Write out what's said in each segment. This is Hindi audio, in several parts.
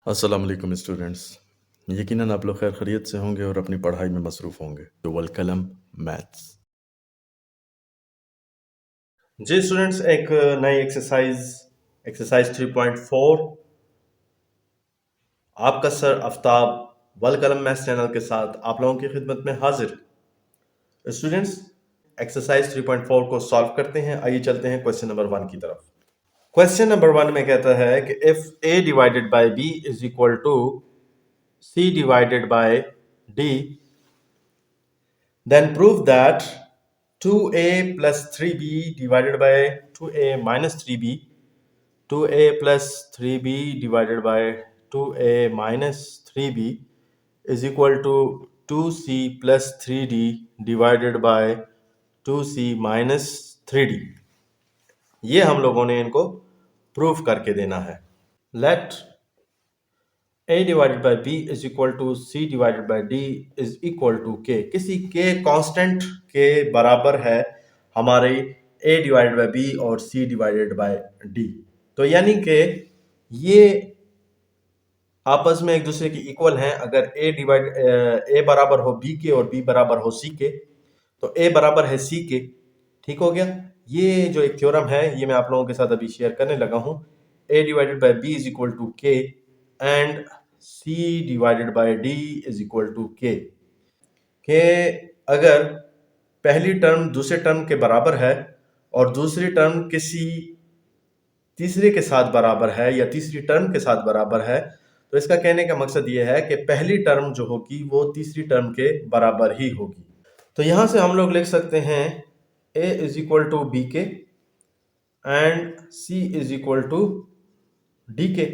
अस्सलाम वालेकुम स्टूडेंट्स। यकीनन आप लोग खैर खैरियत से होंगे और अपनी पढ़ाई में मसरूफ़ होंगे। तो वल-कलम मैथ्स। जी स्टूडेंट्स, एक नई एक्सरसाइज 3.4 आपका सर आफ्ताब वल-कलम मैथ्स चैनल के साथ आप लोगों की खिदमत में हाजिर। स्टूडेंट्स, एक्सरसाइज 3.4 को सॉल्व करते हैं। आइए चलते हैं क्वेश्चन नंबर 1 की तरफ। क्वेश्चन नंबर 1 में कहता है कि if a divided by b is equal to c divided by d, then prove that 2a plus 3b divided by 2a minus 3b, 2a plus 3b divided by 2a minus 3b is equal to 2c plus 3d divided by 2c minus 3d। ये हम लोगों ने इनको प्रूफ करके देना है। Let a divided by b is equal to c divided by d is equal to k। किसी k कांस्टेंट के बराबर है हमारे a डिवाइडेड बाई b और c डिवाइडेड बाई d। तो यानी कि ये आपस में एक दूसरे की इक्वल हैं। अगर a बराबर हो b के और b बराबर हो c के, तो a बराबर है c के। ठीक हो गया। ये जो एक थ्योरम है ये मैं आप लोगों के साथ अभी शेयर करने लगा हूं। a divided by b is equal to k and c divided by d is equal to k। के अगर पहली टर्म दूसरे टर्म के बराबर है और दूसरी टर्म किसी तीसरे के साथ बराबर है या तीसरी टर्म के साथ बराबर है, तो इसका कहने का मकसद ये है कि पहली टर्म जो होगी वो तीसरी टर्म के बराबर ही होगी। तो यहां से हम लोग लिख सकते हैं a is equal to B K and c is equal to D K.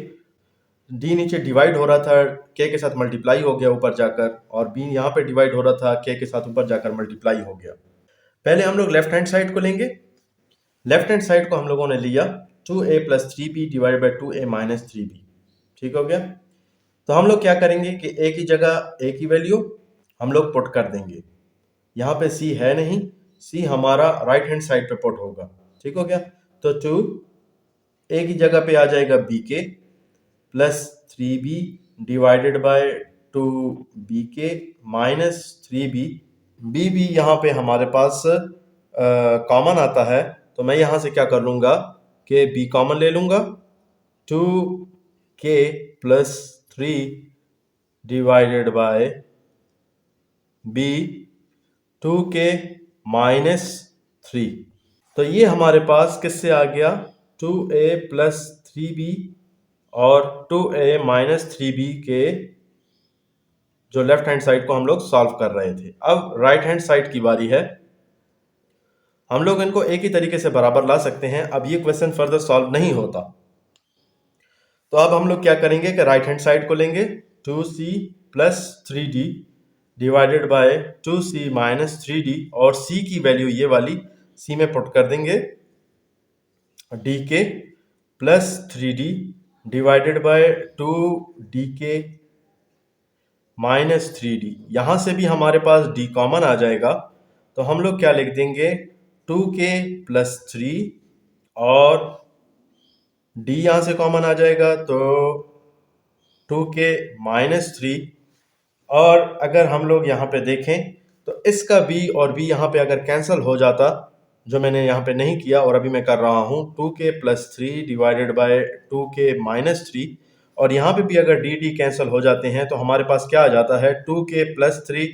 D नीचे डिवाइड हो रहा था, के साथ मल्टीप्लाई हो गया ऊपर जाकर, और बी यहाँ पे डिवाइड हो रहा था, के साथ ऊपर जाकर मल्टीप्लाई हो गया। पहले हम लोग लेफ्ट हैंड साइड को लेंगे। लेफ्ट हैंड साइड को हम लोगों ने लिया 2a plus 3b divide by 2a minus 3b। ठीक हो गया। तो हम लोग क्या करेंगे कि a की जगह a की वैल्यू हम लोग पुट कर देंगे। यहाँ पे c है नहीं, c हमारा राइट हैंड साइड पे पुट होगा। ठीक हो गया। तो 2 a की जगह पे आ जाएगा b के plus 3b divided by 2b के माइनस 3b। b भी यहाँ पे हमारे पास कॉमन आता है, तो मैं यहाँ से क्या कर लूंगा कि b कॉमन ले लूंगा। 2k plus 3 divided by b 2k minus 3। तो ये हमारे पास किससे आ गया 2a प्लस 3b और 2a माइनस 3b के जो लेफ्ट हैंड साइड को हम लोग सॉल्व कर रहे थे। अब राइट हैंड साइड की बारी है। हम लोग इनको एक ही तरीके से बराबर ला सकते हैं। अब ये क्वेश्चन फर्दर सॉल्व नहीं होता, तो अब हम लोग क्या करेंगे कि राइट हैंड साइड को लेंगे 2c plus 3d divided by 2c minus 3d, और c की वैल्यू ये वाली c में पुट कर देंगे d के plus 3d divided by 2d के माइनस 3d। यहां से भी हमारे पास d कॉमन आ जाएगा, तो हम लोग क्या लिख देंगे 2k प्लस 3 और d यहां से कॉमन आ जाएगा तो 2k माइनस 3। और अगर हम लोग यहाँ पे देखें तो इसका b और b यहाँ पे अगर कैंसिल हो जाता, जो मैंने यहाँ पे नहीं किया और अभी मैं कर रहा हूँ 2k plus 3 divided by 2k minus 3, और यहाँ पे भी अगर डी कैंसिल हो जाते हैं तो हमारे पास क्या आ जाता है 2k plus 3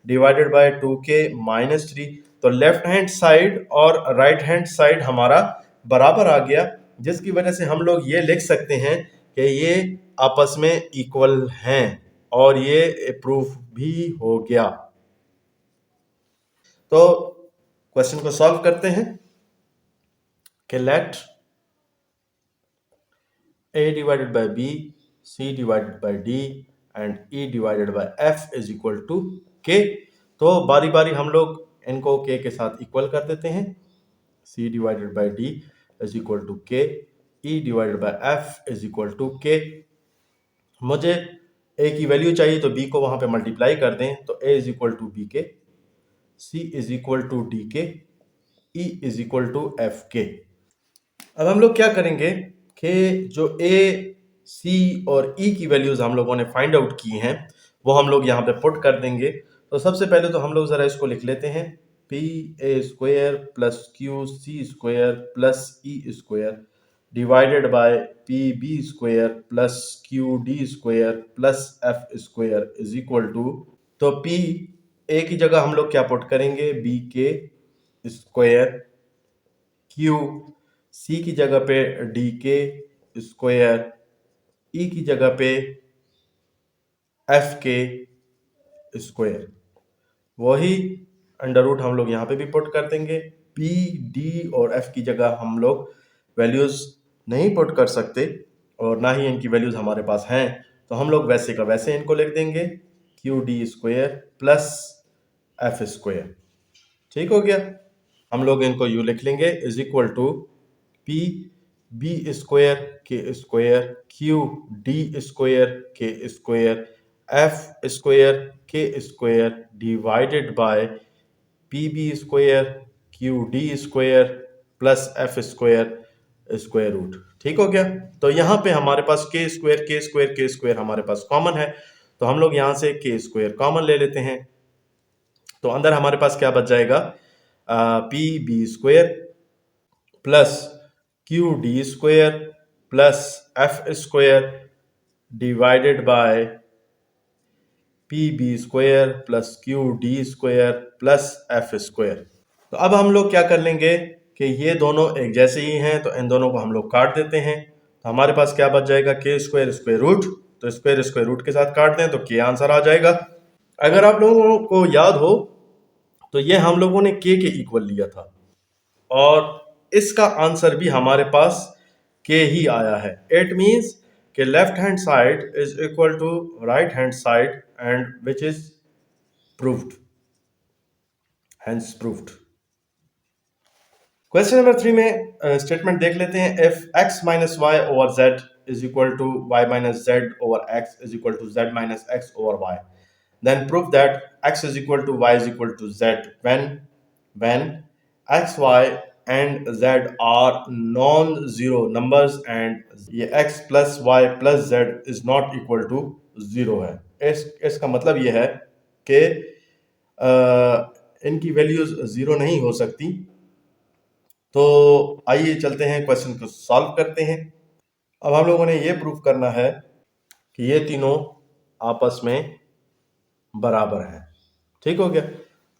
divided by 2k minus 3। तो लेफ्ट हैंड साइड और राइट हैंड साइड हमारा बराबर आ गया, जिसकी वजह से हम लोग ये लिख सकते हैं कि ये आपस में इक्वल हैं, और ये प्रूफ भी हो गया। तो क्वेश्चन को सॉल्व करते हैं कि let a divided by b, c divided by d and e divided by f is equal to k। तो बारी बारी हम लोग इनको k के साथ इक्वल कर देते हैं। c divided by d is equal to k, e divided by f is equal to k। मुझे a की वैल्यू चाहिए तो b को वहां पे मल्टीप्लाई कर दें, तो a is equal to B k, c is equal to D k, e is equal to f k. अब हम लोग क्या करेंगे कि जो a सी और ई की वैल्यूज हम लोगों ने फाइंड आउट की हैं वो हम लोग यहाँ पे पुट कर देंगे। तो सबसे पहले तो हम लोग ज़रा इसको लिख लेते हैं, p a square plus q c square plus e square divided by p b square plus q d square plus f square is equal to, तो पी ए की जगह हम लोग क्या पुट करेंगे, बी के स्क्वायर, क्यू सी की जगह पे डी के स्क्वायर, ई की जगह पे एफ के स्क्वायर, वही अंडर रूट हम लोग यहाँ पे भी पुट कर देंगे। पी डी और एफ की जगह हम लोग वैल्यूज नहीं पुट कर सकते और ना ही इनकी वैल्यूज हमारे पास हैं, तो हम लोग वैसे का वैसे इनको लिख देंगे, q d square plus f square. ठीक हो गया। हम लोग इनको यू लिख लेंगे is equal to p b square k square q d square k square f square k square divided by p b square q d square plus f square square root. ठीक हो गया। तो यहाँ पे हमारे पास के स्क्वायर हमारे पास कॉमन है, तो हम लोग यहाँ से के स्क्वायर कॉमन ले लेते हैं। तो अंदर हमारे पास क्या बच जाएगा, p b square plus q d square plus f square divided by p b square plus q d square plus f square. तो अब हम लोग क्या कर लेंगे कि ये दोनों एक जैसे ही हैं, तो इन दोनों को हम लोग काट देते हैं। तो हमारे पास क्या बच जाएगा, के स्क्वायर स्क्वायर रूट, तो स्क्वायर रूट के साथ काट दें तो के आंसर आ जाएगा। अगर आप लोगों को याद हो तो ये हम लोगों ने के इक्वल लिया था और इसका आंसर भी हमारे पास के ही आया है। इट मींस कि left hand side is equal to right hand side and which is proved, hence proved. Question number 3 में स्टेटमेंट देख लेते हैं, if x minus y over z is equal to y minus z over x is equal to z minus x over y, then prove that x is equal to y is equal to z when x, y and z are non-zero numbers and ये x plus y plus z is not equal to 0 है। इसका मतलब ये है कि इनकी वैल्यूज 0 नहीं हो सकती। तो आइए चलते हैं क्वेश्चन को सॉल्व करते हैं। अब हम लोगों ने ये प्रूफ करना है कि ये तीनों आपस में बराबर हैं। ठीक हो गया।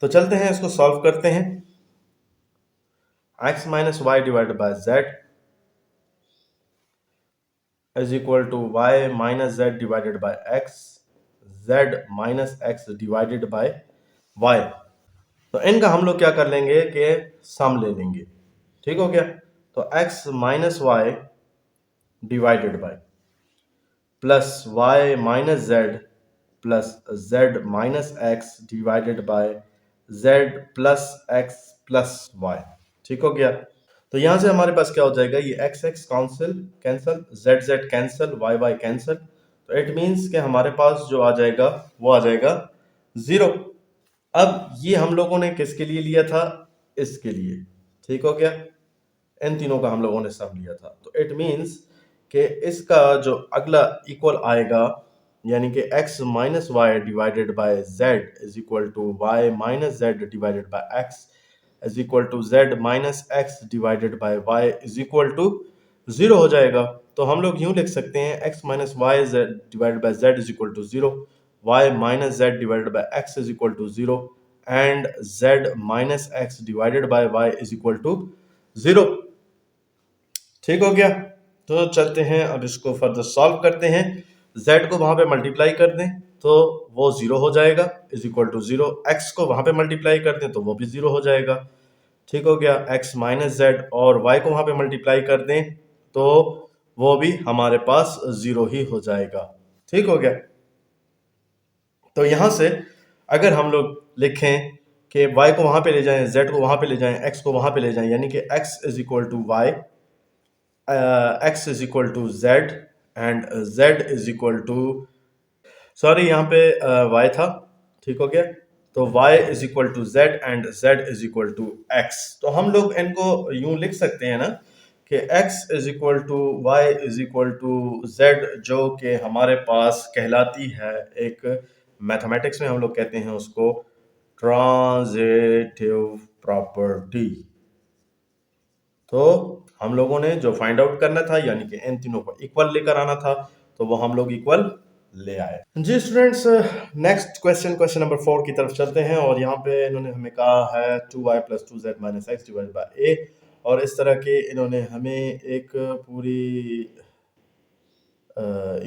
तो चलते हैं इसको सॉल्व करते हैं। x minus Y divided by z is equal to y minus z divided by x, z minus x divided by y। तो इनका हम लोग क्या कर लेंगे कि सम ले लेंगे। ठीक हो गया। तो x minus Y divided by plus y minus z plus z minus x divided by z plus x plus y। ठीक हो गया। तो यहां से हमारे पास क्या हो जाएगा, ये x x cancel, z z cancel, y y cancel, तो इट मींस कि हमारे पास जो आ जाएगा वो आ जाएगा 0। अब ये हम लोगों ने किसके लिए लिया था, इसके लिए। ठीक हो गया। इन तीनों का हम लोगों ने सम लिया था, तो इट मींस कि इसका जो अगला इक्वल आएगा, यानी कि x minus Y divided by z is equal to y minus Z divided by x is equal to z minus x divided by y is equal to 0 हो जाएगा। तो हम लोग यूं लिख सकते हैं, x minus y z divided by z is equal to 0, y minus Z divided by x is equal to 0 and z minus x divided by y is equal to 0। ठीक हो गया। तो चलते हैं अब इसको फर्दर सॉल्व करते हैं। z को वहां पे मल्टीप्लाई कर दें तो वो 0 हो जाएगा इज इक्वल टू 0, x को वहां पे मल्टीप्लाई कर दें तो वो भी 0 हो जाएगा। ठीक हो गया। x माइनस जेड और y को वहां पे मल्टीप्लाई कर दें तो वो भी हमारे पास 0 ही हो जाएगा। ठीक हो गया। तो यहां से अगर हम लोग लिखें कि y को वहां पे ले जाएं, z को वहां पे ले जाएं, x को वहां पे ले जाएं, यानी कि x is equal to y, x is equal to z and z is equal to, sorry यहाँ पे y था। ठीक हो गया। तो y is equal to z and z is equal to x। तो हम लोग इनको यूं लिख सकते हैं ना कि x is equal to y is equal to z, जो कि हमारे पास कहलाती है एक मैथमेटिक्स में हम लोग कहते हैं उसको ट्रांजिटिव प्रॉपर्टी। तो हम लोगों ने जो फाइंड आउट करना था यानी कि इन तीनों को इक्वल लेकर आना था, तो वो हम लोग इक्वल ले आए। जी स्टूडेंट्स, नेक्स्ट क्वेश्चन नंबर 4 की तरफ चलते हैं, और यहाँ पे इन्होंने हमें कहा है 2y plus 2z minus X divide by A, और इस तरह के इन्होंने हमें एक पूरी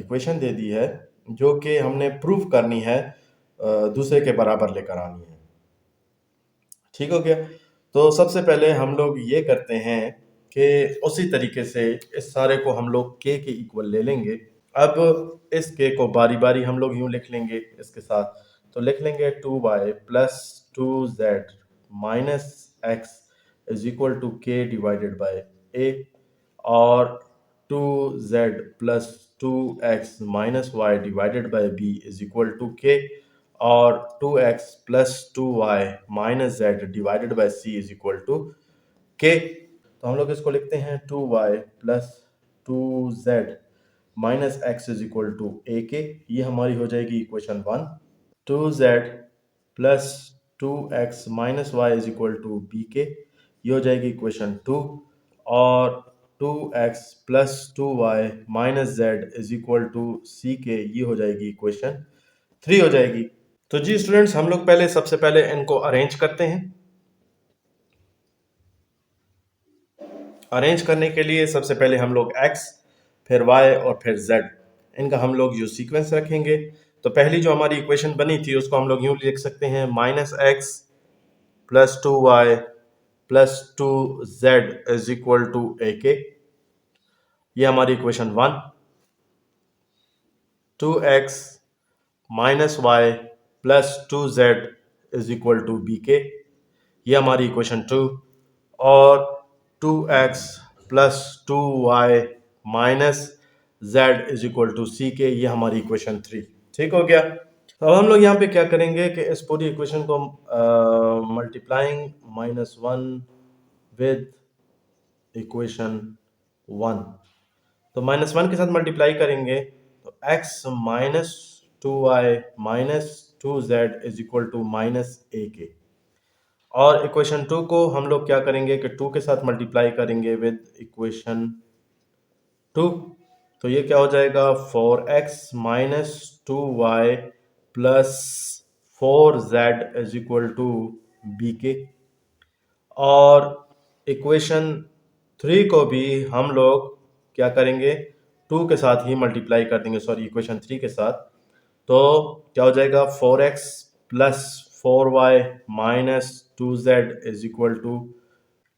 इक्वेशन दे दी है जो कि हमने प्रूव करनी है, दूसरे के बराबर लेकर आनी है। ठीक हो गया? तो सबसे पहले हम लोग ये करते हैं कि उसी तरीके से इस सारे को हम लोग के इक्वल ले लेंगे। अब इस के को बारी बारी हम लोग यूं लिख लेंगे इसके साथ, तो लिख लेंगे 2y plus 2z minus X is equal to K divided by A, और 2z plus 2x minus Y divided by B is equal to K, और 2x plus 2y minus Z divided by C is equal to K. तो हम लोग इसको लिखते हैं 2y plus 2z minus X is equal to A K, ये हमारी हो जाएगी equation 1। 2z plus 2x minus Y is equal to B K, ये हो जाएगी इक्वेशन 2, और 2x plus 2y minus Z is equal to C K, ये हो जाएगी इक्वेशन 3 हो जाएगी। तो जी स्टूडेंट्स, हम लोग पहले सबसे पहले इनको अरेंज करते हैं। अरेंज करने के लिए सबसे पहले हम लोग x, फिर y और फिर z, इनका हम लोग जो सीक्वेंस रखेंगे। तो पहली जो हमारी इक्वेशन बनी थी उसको हम लोग यूं लिख सकते हैं minus X plus 2y plus 2z is equal to A K, ये हमारी equation 1। 2x minus Y plus 2z is equal to B K, ये हमारी इक्वेशन 2, और 2x plus 2y minus Z is equal to C K, ये हमारी इक्वेशन 3। ठीक हो गया? अब हम लोग यहाँ पे क्या करेंगे कि इस पूरी इक्वेशन को मल्टीप्लाइंग -1 विद इक्वेशन 1, तो -1 के साथ मल्टीप्लाई करेंगे तो x minus 2y minus 2z is equal to minus A K, और इक्वेशन 2 को हम लोग क्या करेंगे कि 2 के साथ मल्टीप्लाई करेंगे विद इक्वेशन 2, तो ये क्या हो जाएगा 4x minus 2y plus 4z is equal to B k, और इक्वेशन 3 को भी हम लोग क्या करेंगे 2 के साथ ही मल्टीप्लाई कर देंगे, सॉरी इक्वेशन 3 के साथ, तो क्या हो जाएगा 4x plus 4y minus 2z is equal to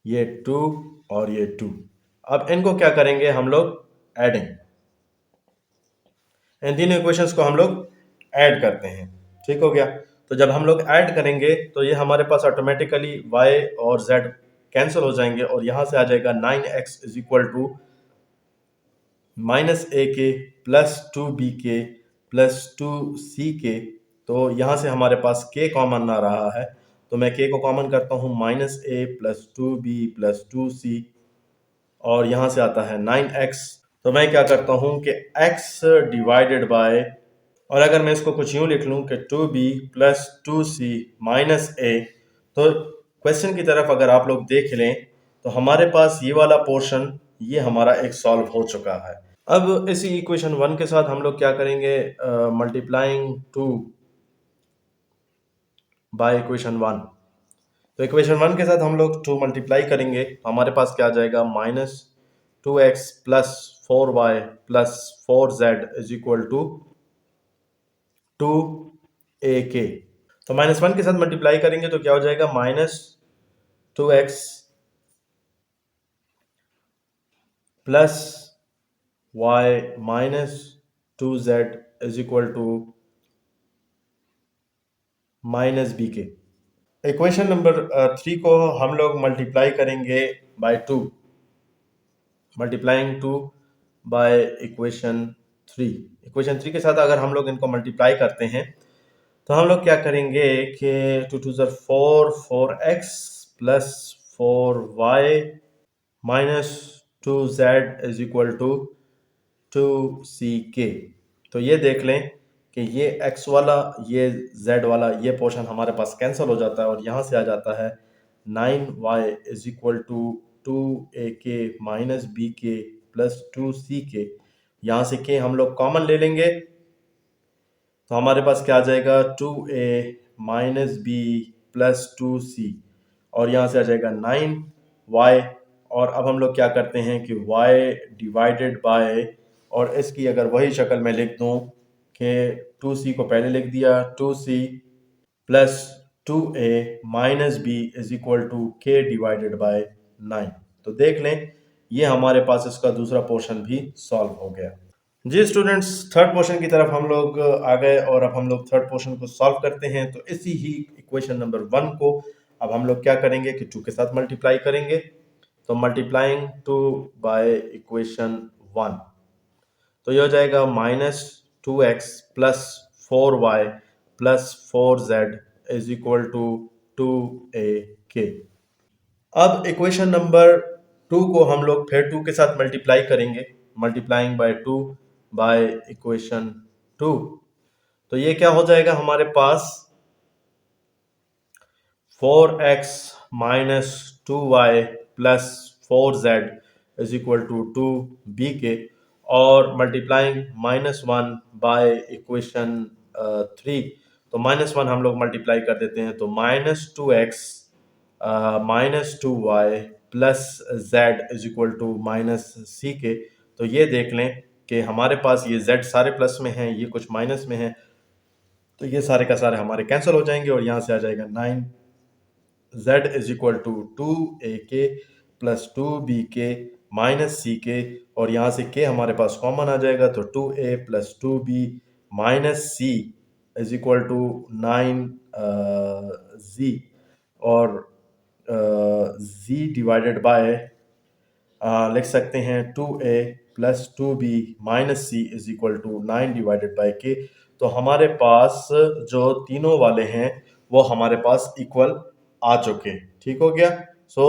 ये 2 और ये 2। अब इनको क्या करेंगे हम लोग एडिंग, इन तीनों इक्वेशंस को हम लोग ऐड करते हैं। ठीक हो गया? तो जब हम लोग ऐड करेंगे तो ये हमारे पास ऑटोमेटिकली y और z कैंसिल हो जाएंगे, और यहाँ से आ जाएगा 9x is equal to minus ए के प्लस 2b के प्लस 2c के, तो यहाँ से हमारे पास k कॉमन आ रहा है, तो मैं k को कॉमन करता हूँ माइनस ए प्लस 2b प्लस 2c, और यहाँ से आता है 9x, तो मैं क्या करता हूँ कि x डिवाइडेड बाय, और अगर मैं इसको कुछ यूं लिख लूँ कि 2b plus 2c minus a, तो क्वेश्चन की तरफ अगर आप लोग देख लें तो हमारे पास ये वाला पोर्शन ये हमारा एक सॉल्व हो चुका है। अब इसी इक्वेशन 1 के साथ हम लोग क्या करेंगे मल्टीप्लाइंग 2 बाय इक्वेशन 1, तो इक्वेशन 1 के साथ हम लोग 2 मल्टीप्लाई करेंगे तो हमारे पास क्या आ जाएगा minus 2x plus 4y plus 4z is equal to 2ak, तो -1 के साथ मल्टीप्लाई करेंगे तो क्या हो जाएगा minus 2x plus y minus 2z is equal to minus b k. Equation number 3 को हम लोग मल्टीप्लाई करेंगे by 2, multiplying 2 by equation 3। Equation 3 के साथ अगर हम लोग इनको मल्टीप्लाई करते हैं तो हम लोग क्या करेंगे कि 2 2 4 4x plus 4y minus 2z is equal to 2ck। तो ये देख लें कि ये x वाला ये z वाला ये पोर्शन हमारे पास कैंसिल हो जाता है और यहाँ से आ जाता है 9y is equal to 2ak minus b k plus 2ck। यहाँ से k हम लोग कॉमन ले लेंगे तो हमारे पास क्या आ जाएगा 2a minus B plus 2c और यहाँ से आ जाएगा 9y। और अब हम लोग क्या करते हैं कि y डिवाइडेड बाय और इसकी अगर वही शक्ल में लिख दूं कि 2c को पहले लिख दिया 2c plus 2a minus B is equal to k divided by 9। तो देख लें ये हमारे पास इसका दूसरा पोर्शन भी सॉल्व हो गया। जी स्टूडेंट्स, थर्ड पोर्शन की तरफ हम लोग आ गए और अब हम लोग थर्ड पोर्शन को सॉल्व करते हैं। तो इसी ही इक्वेशन नंबर 1 को अब हम लोग क्या करेंगे कि 2 के साथ मल्टीप्लाई करेंगे। तो मल्टीप्लाइंग 2 बाय इक्वेशन 1 तो ये हो जाएगा -2x plus 4y plus 4z is equal to 2ak। अब इक्वेशन नंबर 2 को हम लोग फिर 2 के साथ मल्टीप्लाई करेंगे, मल्टीप्लाइंग बाय 2 बाय इक्वेशन 2। तो ये क्या हो जाएगा हमारे पास 4x minus 2y plus 4z is equal to 2bk और मल्टीप्लाइंग -1 बाय इक्वेशन 3। तो -1 हम लोग मल्टीप्लाई कर देते हैं तो -2x minus 2y plus z is equal to -ck। तो ये देख लें कि हमारे पास ये z सारे प्लस में हैं, ये कुछ माइनस में है, तो ये सारे का सारे हमारे कैंसिल हो जाएंगे और यहाँ से आ जाएगा 9z is equal to 2ak plus 2bk minus ck और यहाँ से k हमारे पास कॉमन आ जाएगा तो 2a plus 2b minus c is equal to 9z और z डिवाइडेड बाय लिख सकते हैं 2a plus 2b minus c is equal to 9 divided by k। तो हमारे पास जो तीनों वाले हैं वो हमारे पास इक्वल आ चुके। ठीक हो गया। सो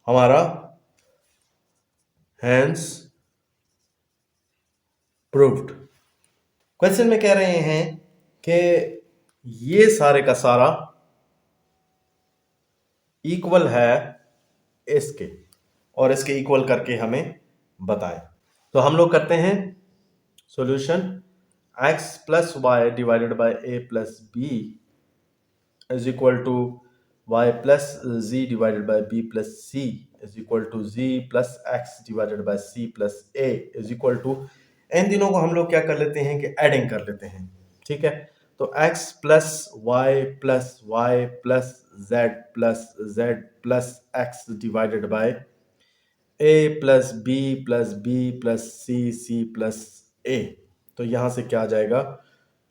हमारा हैंस प्रूव्ड। क्वेश्चन में कह रहे हैं कि ये सारे का सारा इक्वल है इसके और इसके इक्वल करके हमें बताएं। तो हम लोग करते हैं solution x plus Y divided by a plus B is equal to y plus z divided by b plus c is equal to z plus x divided by c plus a is equal to इन तीनों को हम लोग क्या कर लेते हैं कि एडिंग कर लेते हैं। ठीक है। तो x plus Y plus z plus z plus x divided by a plus B plus c plus a। तो यहाँ से क्या आ जाएगा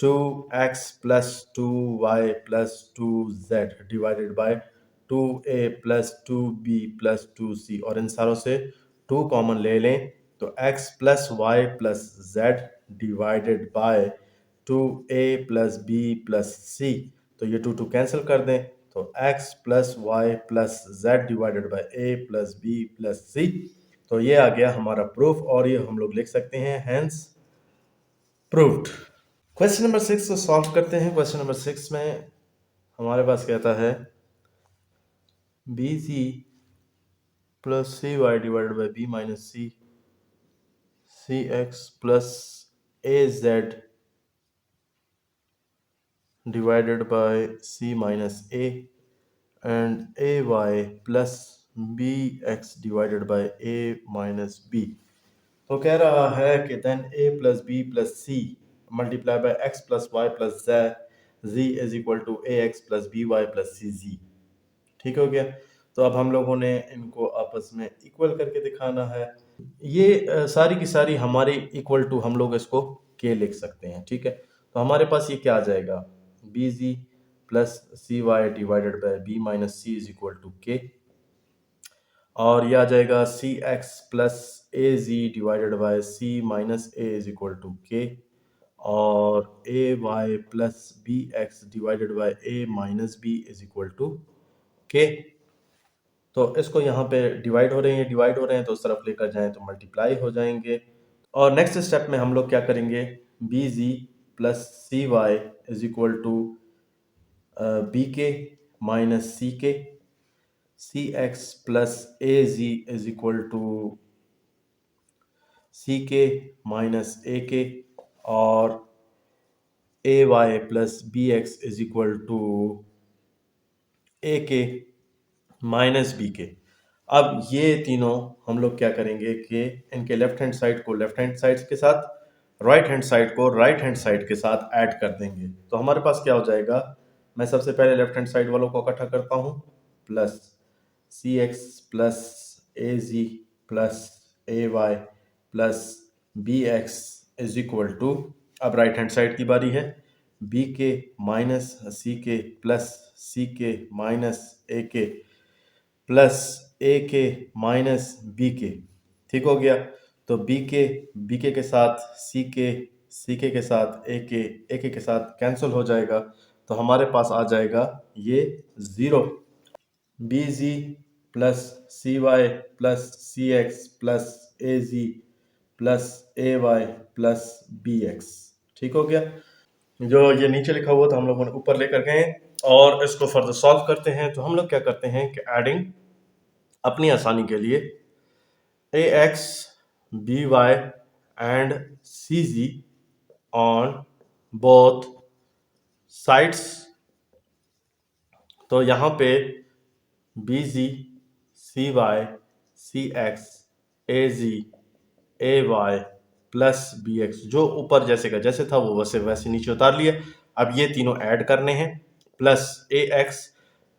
2x plus 2y plus 2z divided by 2a plus 2b plus 2c और इन सारों से 2 कॉमन ले लें तो x plus Y plus z divided by 2a plus b plus c। तो ये 2 कैंसिल कर दें तो x plus Y plus z divided by a plus b plus c। तो ये आ गया हमारा प्रूफ और ये हम लोग लिख सकते हैं हैंस प्रूव्ड। क्वेश्चन नंबर 6 को सॉल्व करते हैं। क्वेश्चन नंबर 6 में हमारे पास कहता है B C plus C Y divided by B minus C x plus A Z divided by C minus A and A Y plus B X divided by A minus B. तो कह रहा है कि then a plus B plus C multiply by X plus Y plus z is equal to A X plus B Y plus C Z. ठीक हो गया। तो अब हम लोगों ने इनको आपस में इक्वल करके दिखाना है। ये सारी की सारी हमारी इक्वल टू हम लोग इसको के लिख सकते हैं। ठीक है। तो हमारे पास ये क्या आ जाएगा B Z plus C Y divided by B minus C is equal to K और यह आ जाएगा C x plus A Z divided by C minus A is equal to K और A Y plus B X divided by A minus B is equal to K. तो इसको यहाँ पे डिवाइड हो रहे हैं तो उस तरफ लेकर जाएं तो मल्टीप्लाई हो जाएंगे। और नेक्स्ट स्टेप में हम लोग क्या करेंगे, B Z plus C Y is equal to B के minus K, C x plus A Z is equal to सी के माइनस ए के, और A Y plus B x is equal to ए के माइनस बी के। अब ये तीनों हम लोग क्या करेंगे कि इनके लेफ्ट हैंड साइड को लेफ्ट हैंड साइड के साथ, राइट हैंड साइड को राइट हैंड साइड के साथ ऐड कर देंगे। तो हमारे पास क्या हो जाएगा, मैं सबसे पहले लेफ्ट हैंड साइड वालों को इकट्ठा करता हूँ, plus C x plus A ji plus A Y plus B x is equal to, अब राइट हैंड साइड की बारी है, बी के minus c k plus c के माइनस ए के प्लस ए के माइनस बी के। ठीक हो गया। तो बी के साथ सी के साथ ए के साथ कैंसिल हो जाएगा, तो हमारे पास आ जाएगा ये zero. B Z plus C Y plus सी एक्स प्लस ए जी प्लस ए वाई प्लस बी एक्स। ठीक हो गया। जो ये नीचे लिखा हुआ था हम लोगों ने ऊपर लेकर गए और इसको फर्दर सॉल्व करते हैं। तो हम लोग क्या करते हैं कि एडिंग अपनी आसानी के लिए A X B Y and C Z on both sides. तो यहाँ पे B Z C Y C X A Z A Y plus B X, जो ऊपर जैसे का जैसे था वो वैसे वैसे नीचे उतार लिए। अब ये तीनों ऐड करने हैं, plus A X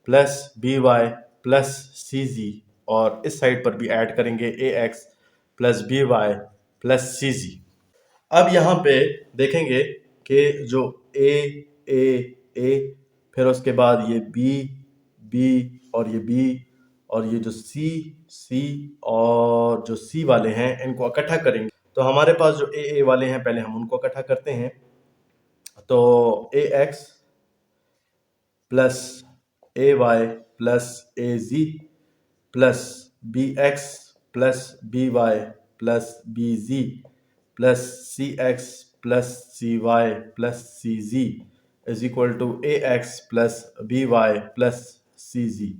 plus B Y plus C Z, और इस साइड पर भी ऐड करेंगे A X plus B Y plus C Z. अब यहाँ पे देखेंगे कि जो ए ए ए, फिर उसके बाद ये बी बी और ये बी, और ये जो सी और जो सी वाले हैं इनको इकट्ठा करेंगे। तो हमारे पास जो ए वाले हैं पहले हम उनको इकट्ठा करते हैं। तो A X plus A Y plus A ji plus B X plus B Y plus B Z plus C x plus C Y plus C Z is equal to A X plus B Y plus C Z.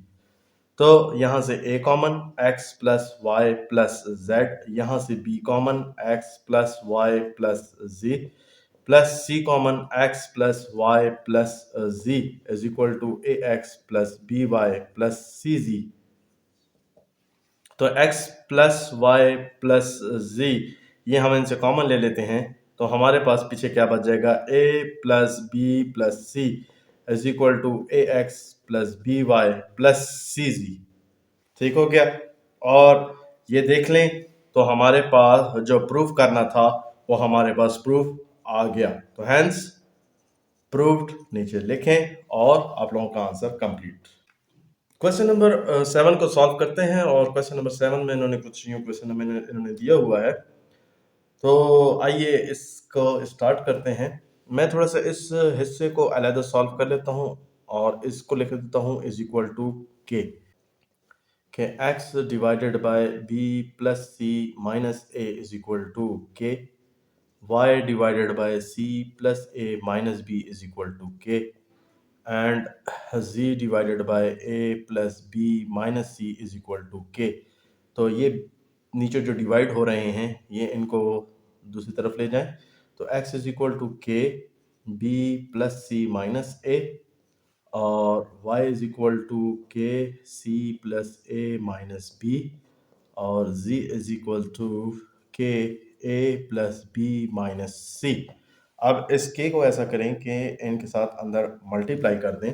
तो यहाँ से a common, x plus Y plus Z, यहाँ से b common, x plus Y plus z plus c common, x plus Y plus z is equal to A X plus B Y plus C Z. तो x plus Y plus z ये हम इनसे कॉमन ले लेते हैं, तो हमारे पास पीछे क्या बच जाएगा, a plus B plus C is equal to A X plus B Y plus C Z. ठीक हो गया। और ये देख लें तो हमारे पास जो प्रूफ करना था वो हमारे पास प्रूफ आ गया। तो हैंस प्रूव्ड नीचे लिखें और आप लोगों का आंसर कंप्लीट। क्वेश्चन नंबर 7 को सॉल्व करते हैं, और क्वेश्चन नंबर 7 में इन्होंने कुछ यूँ क्वेश्चन में इन्होंने दिया हुआ है। तो आइए इसको स्टार्ट करते हैं। मैं थोड़ा सा इस हिस्से को अलग सॉल्व कर लेता हूँ और इसको लिख देता हूँ इज इक्वल टू के x divided by b plus c minus a is equal to k, y divided by c plus a minus b is equal to k, and z divided by a plus b minus c is equal to k। तो ये नीचे जो डिवाइड हो रहे हैं ये इनको दूसरी तरफ ले जाएं, तो x इज इक्वल टू के बी प्लस सी माइनस ए, और y इज इक्वल टू के सी प्लस ए माइनस बी, और z इज इक्वल टू के ए प्लस बी माइनस सी। अब इस k को ऐसा करें कि इनके साथ अंदर मल्टीप्लाई कर दें,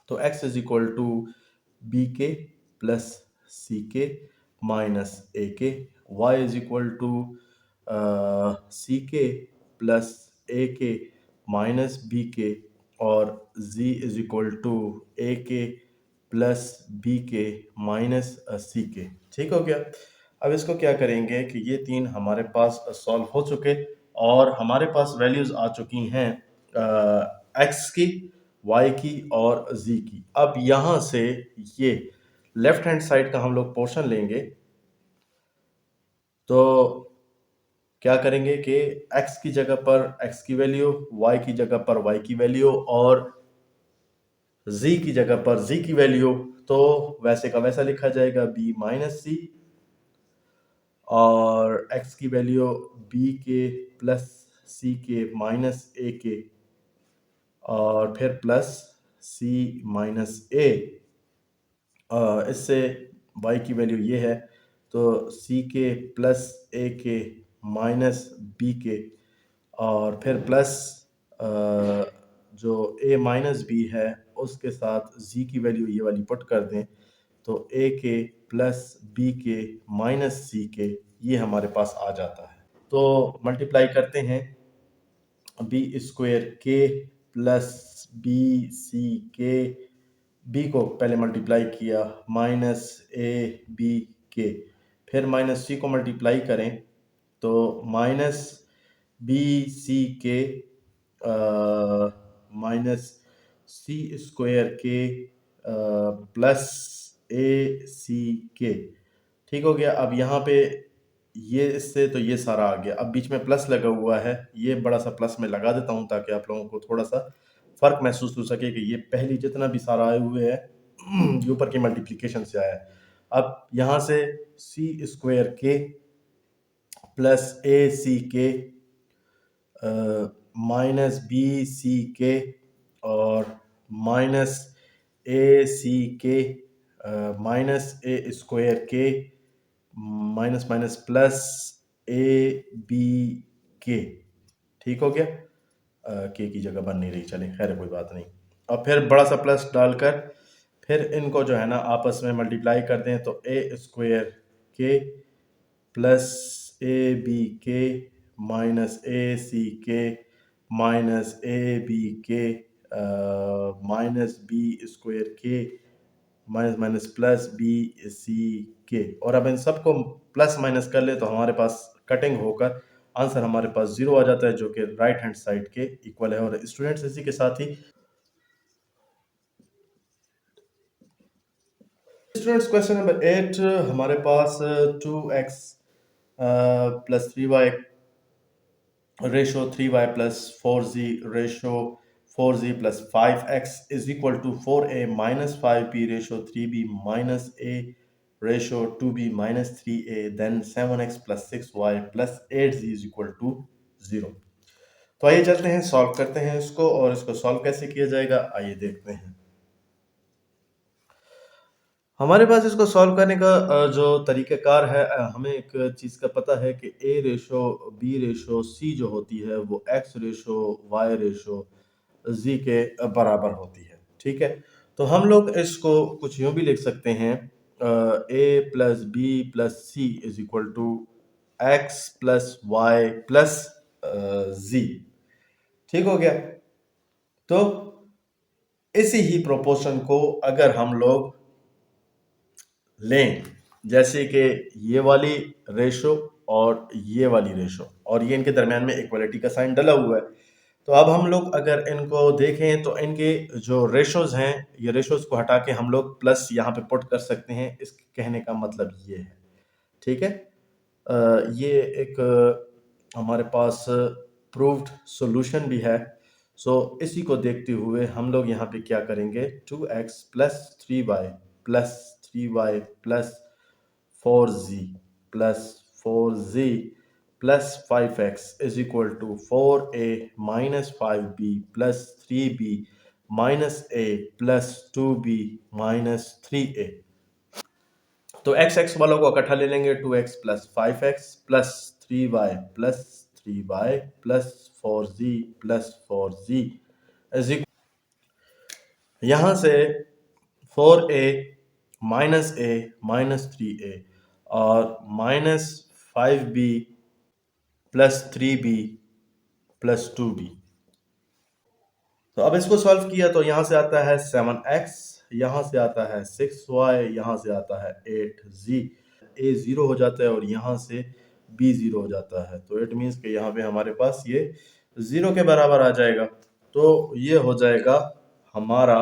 तो x is equal to B k plus c के minus A k, y is equal to C k plus a के माइनस बी के, और z इज इक्वल टू ए के प्लस बी के माइनस सी के। ठीक हो गया। अब इसको क्या करेंगे कि ये तीन हमारे पास सॉल्व हो चुके और हमारे पास वैल्यूज आ चुकी हैं x की, y की और z की। अब यहाँ से ये लेफ्ट हैंड साइड का हम लोग पोर्शन लेंगे तो क्या करेंगे कि x की जगह पर x की वैल्यू, y की जगह पर y की वैल्यू और z की जगह पर z की वैल्यू, तो वैसे का वैसा लिखा जाएगा b माइनस सी, और x की वैल्यू b के प्लस c के माइनस a के, और फिर प्लस c माइनस a। इससे y की वैल्यू ये है तो c के प्लस a के माइनस b के, और फिर प्लस जो a माइनस बी है उसके साथ z की वैल्यू ये वाली पुट कर दें तो a के प्लस b के माइनस c के, ये हमारे पास आ जाता है। तो मल्टीप्लाई करते हैं B square k plus b c के, बी को पहले मल्टीप्लाई किया माइनस ए बी के, फिर माइनस सी को मल्टीप्लाई करें तो माइनस बी सी के माइनस सी स्क्वायर के प्लस ए सी के। ठीक हो गया। अब यहाँ पे ये इससे तो ये सारा आ गया, अब बीच में प्लस लगा हुआ है, ये बड़ा सा प्लस मैं लगा देता हूँ ताकि आप लोगों को थोड़ा सा फर्क महसूस हो सके कि ये पहली जितना भी सारा आए हुए है ये ऊपर की मल्टीप्लिकेशन से आया है। अब यहाँ से सी स्क्वायर के प्लस ए सी के माइनस बी सी के और माइनस ए सी के minus a square k minus minus plus a b k. ठीक हो गया। के की जगह बन नहीं रही, चले खैर कोई बात नहीं। अब फिर बड़ा सा प्लस डालकर फिर इनको जो है ना आपस में मल्टीप्लाई कर दें तो a square k plus a b के माइनस ए सी के माइनस ए बी के minus b square k minus minus plus b c k, और अब इन सबको प्लस माइनस कर ले तो हमारे पास कटिंग होकर आंसर हमारे पास 0 आ जाता है जो कि राइट हैंड साइड के इक्वल है। और स्टूडेंट्स इसी के साथ ही स्टूडेंट्स क्वेश्चन नंबर 8 हमारे पास 2x plus 3y ratio 3y plus 4z ratio 4z plus 5x is equal to 4a minus 5b ratio 3b minus a ratio 2b minus 3a then 7x plus 6y plus 8z is equal to 0। तो आइए चलते हैं, सॉल्व करते हैं इसको, और इसको सॉल्व कैसे किया जाएगा आइए देखते हैं। हमारे पास इसको सॉल्व करने का जो तरीक़ाकार है, हमें एक चीज़ का पता है कि a ratio b ratio c जो होती है वो x ratio y ratio z के बराबर होती है। ठीक है, तो हम लोग इसको कुछ यूँ भी लिख सकते हैं a plus B plus C is equal to x plus Y plus z। ठीक हो गया। तो इसी ही प्रोपोर्शन को अगर हम लोग लें, जैसे कि ये वाली रेशो और ये वाली रेशो, और ये इनके दरमियान में इक्वलिटी का साइन डला हुआ है, तो अब हम लोग अगर इनको देखें तो इनके जो रेशोज हैं, ये रेशोज को हटा के हम लोग प्लस यहाँ पे पुट कर सकते हैं। इस कहने का मतलब ये है। ठीक है, ये एक हमारे पास प्रूव्ड सॉल्यूशन भी है। सो इसी को देखते हुए हम लोग यहाँ पे क्या करेंगे, 2x plus 3y plus 3y plus 4z plus 4z plus 5x is equal to 4a minus 5b plus 3b minus a plus 2b minus 3a। तो एक्स एक्स वालों को इकट्ठा ले लेंगे, 2x plus 5x plus 3y plus 3y plus 4z plus 4z is equal, यहाँ से 4a minus a minus 3a और minus 5b plus 3b plus 2b। तो अब इसको सॉल्व किया तो यहाँ से आता है 7x, यहाँ से आता है 6y, यहाँ से आता है 8z, a 0 हो जाता है और यहाँ से b 0 हो जाता है। तो इट मीन्स कि यहाँ पे हमारे पास ये 0 के बराबर आ जाएगा। तो ये हो जाएगा हमारा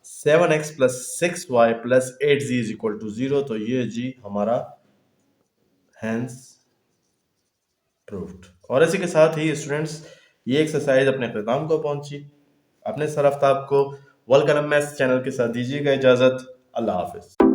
7x plus 6y plus 8z is equal to 0। तो ये जी हमारा हैंस प्रूव्ड। और इसी के साथ ही स्टूडेंट्स ये एक्सरसाइज अपने अख्ताम को पहुंची। अपने सर आफ्ताब को वलकनम मैथ्स चैनल के साथ दीजिएगा इजाजत। अल्लाह हाफिज।